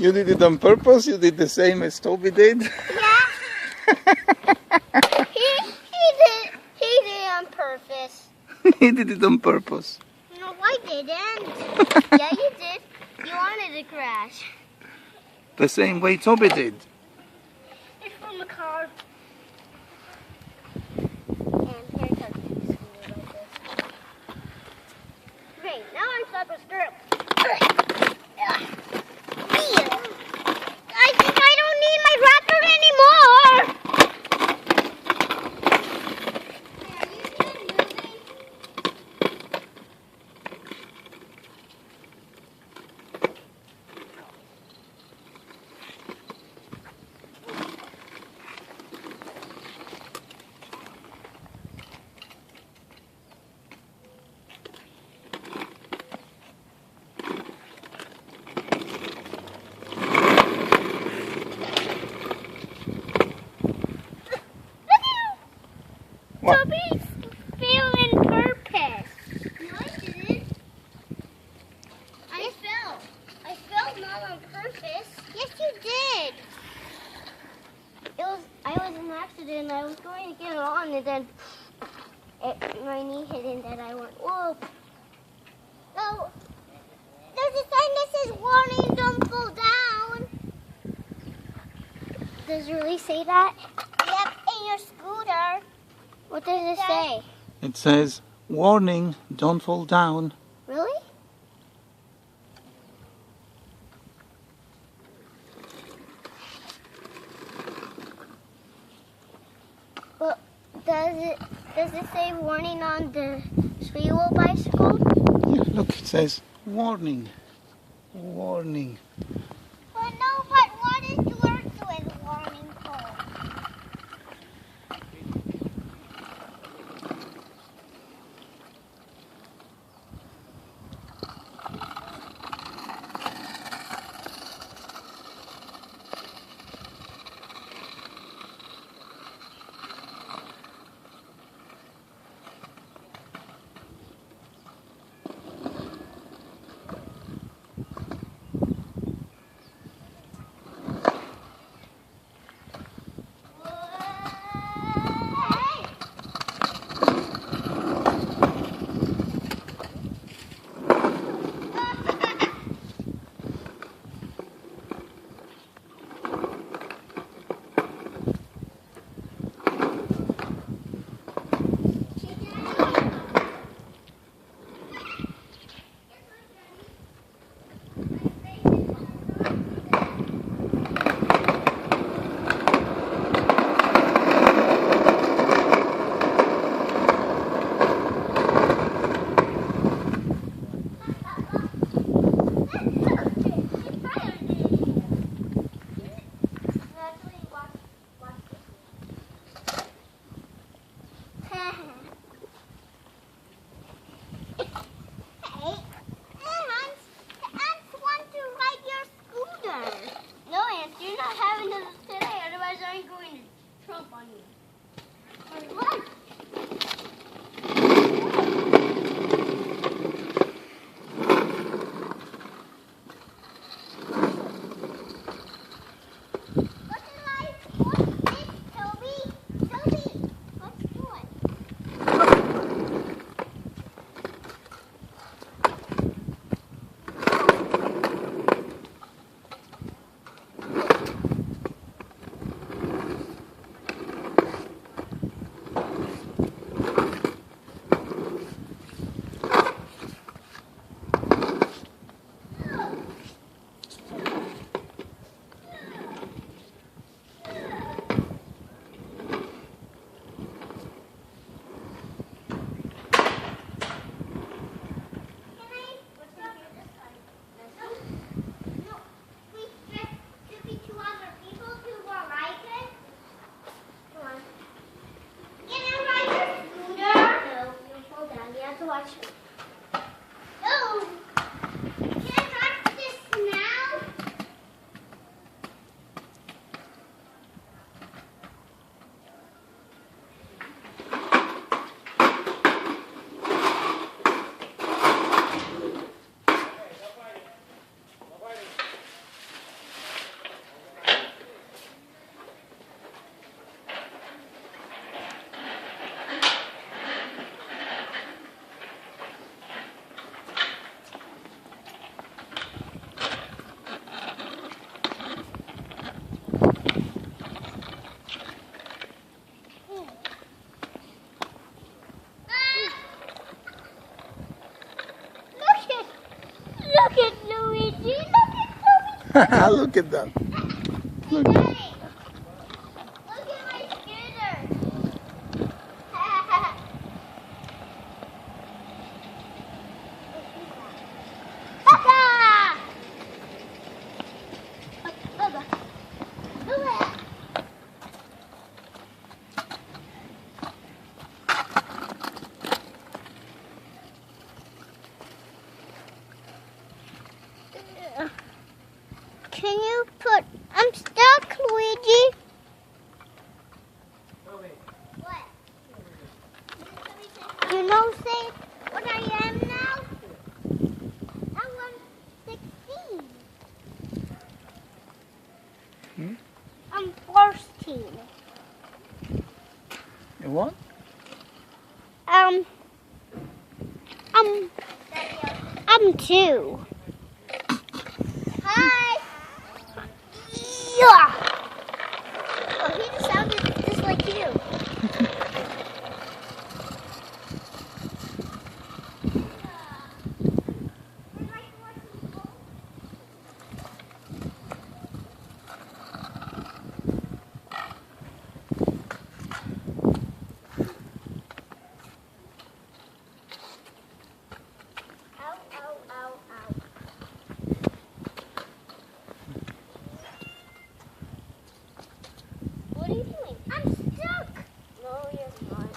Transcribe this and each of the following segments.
You did it on purpose? You did the same as Toby did? Yeah. He did it on purpose. He did it on purpose. No, I didn't. Yeah, you did. You wanted to crash. The same way Toby did. It's from the car. And here comes the school like this. Okay, now I'm stuck with stirrup. I think I don't need my wrapper anymore. What? Toby's feeling purpose. No, I didn't. I fell. I fell not on purpose. Yes, you did. I was in an accident. I was going to get it on, and then my knee hit, and then I went, whoa. So, there's a sign that says, warning, don't fall down. Does it really say that? Yep, in your scooter. What does it say? It says, warning, don't fall down. Really? Well, does it say warning on the three-wheel bicycle? Yeah, look, it says, warning, warning. Well, no, but what is yours with warning for? Look at that. Hey, Look. Daddy, look at my scooter. Papa! Papa. Papa. Can you put... I'm stuck, Luigi. What? You know, say what I am now? I'm 16. I'm 14. You what? I'm 2. Hi. Yeah. Oh, he just sounded just like you. Ow, ow, ow, ow. What are you doing? I'm stuck. No, you're not.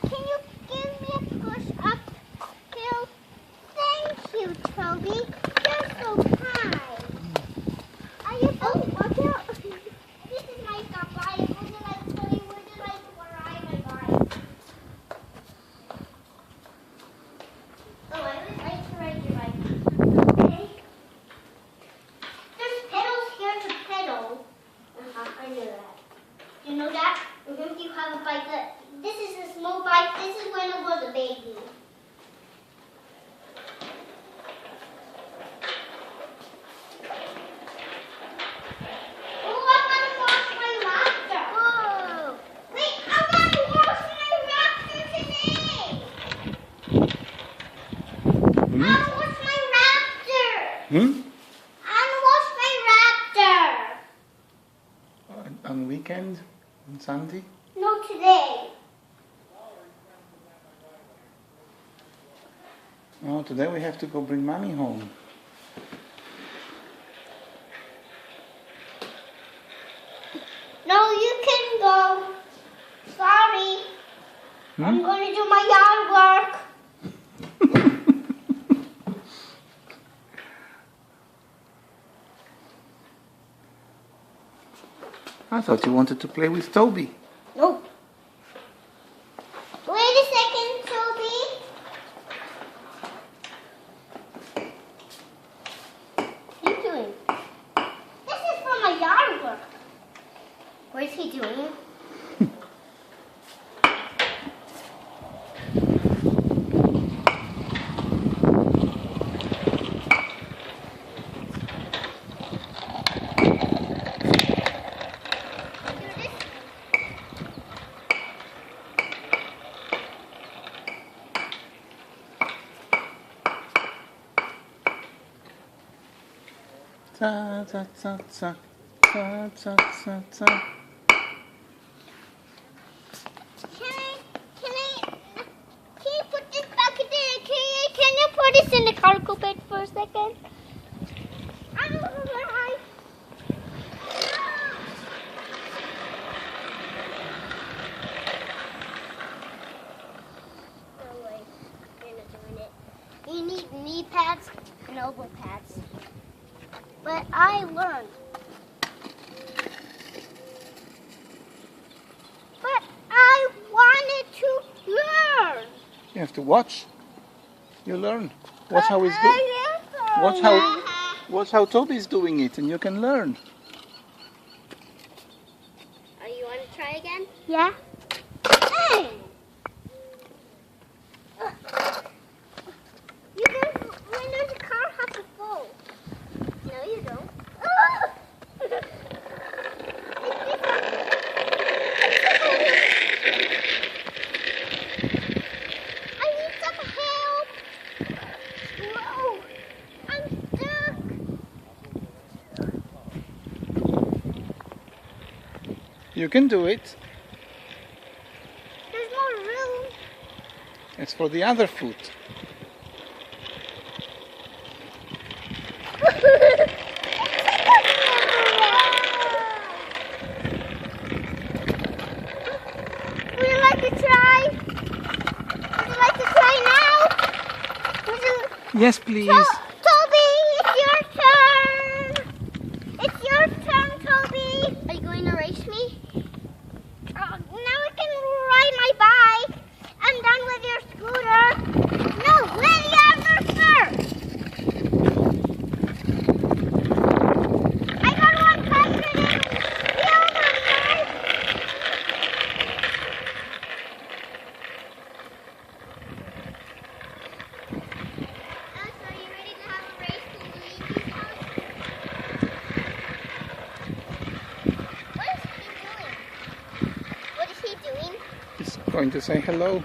Can you give me a push up hill? Thank you, Toby. You're so kind. Are you watch out. This is my stop bike. Where did I ride my bike? Oh, I would like to ride your bike. Okay. There's pedals here to pedal. I knew that. You know that? Mm-hmm. You have a bike that... This is a small bike. This is when it was a baby. Oh, I'm going to wash my raptor. Whoa. Wait, I'm going to wash my raptor today. I'm going to wash my raptor. Hmm? I'm going to wash my raptor. On weekend? On Sunday? No, today. Oh, today we have to go bring mommy home. No, you can go. Sorry. I'm going to do my yard work. I thought you wanted to play with Toby. No. Wait a second, Toby. What are you doing? This is for my yard work. What is he doing? Ta ta ta ta ta ta ta ta. Can you put this back in there? Can you put this in the cargo bed for a second? I don't know where I... No way. You're not doing it. You need knee pads and elbow pads. But I learned. But I wanted to learn. You have to watch. You learn. Watch how it's doing. Watch how Toby's doing it, and you can learn. Oh, you want to try again? Yeah. Hey! You don't. When there's a car, have to go. No, you don't. I need some help. Whoa! I'm stuck. You can do it. There's more room. It's for the other foot. Would you like to try? Would you like to try now? Would you... Yes, please. Toby, it's your turn. It's your turn, Toby. Are you going to race me? Now I can ride my bike. I'm done with your scooter. No, William first. I got 100 and silver first. So you ready to have a race to Luigi's house? What is he doing? He's going to say hello.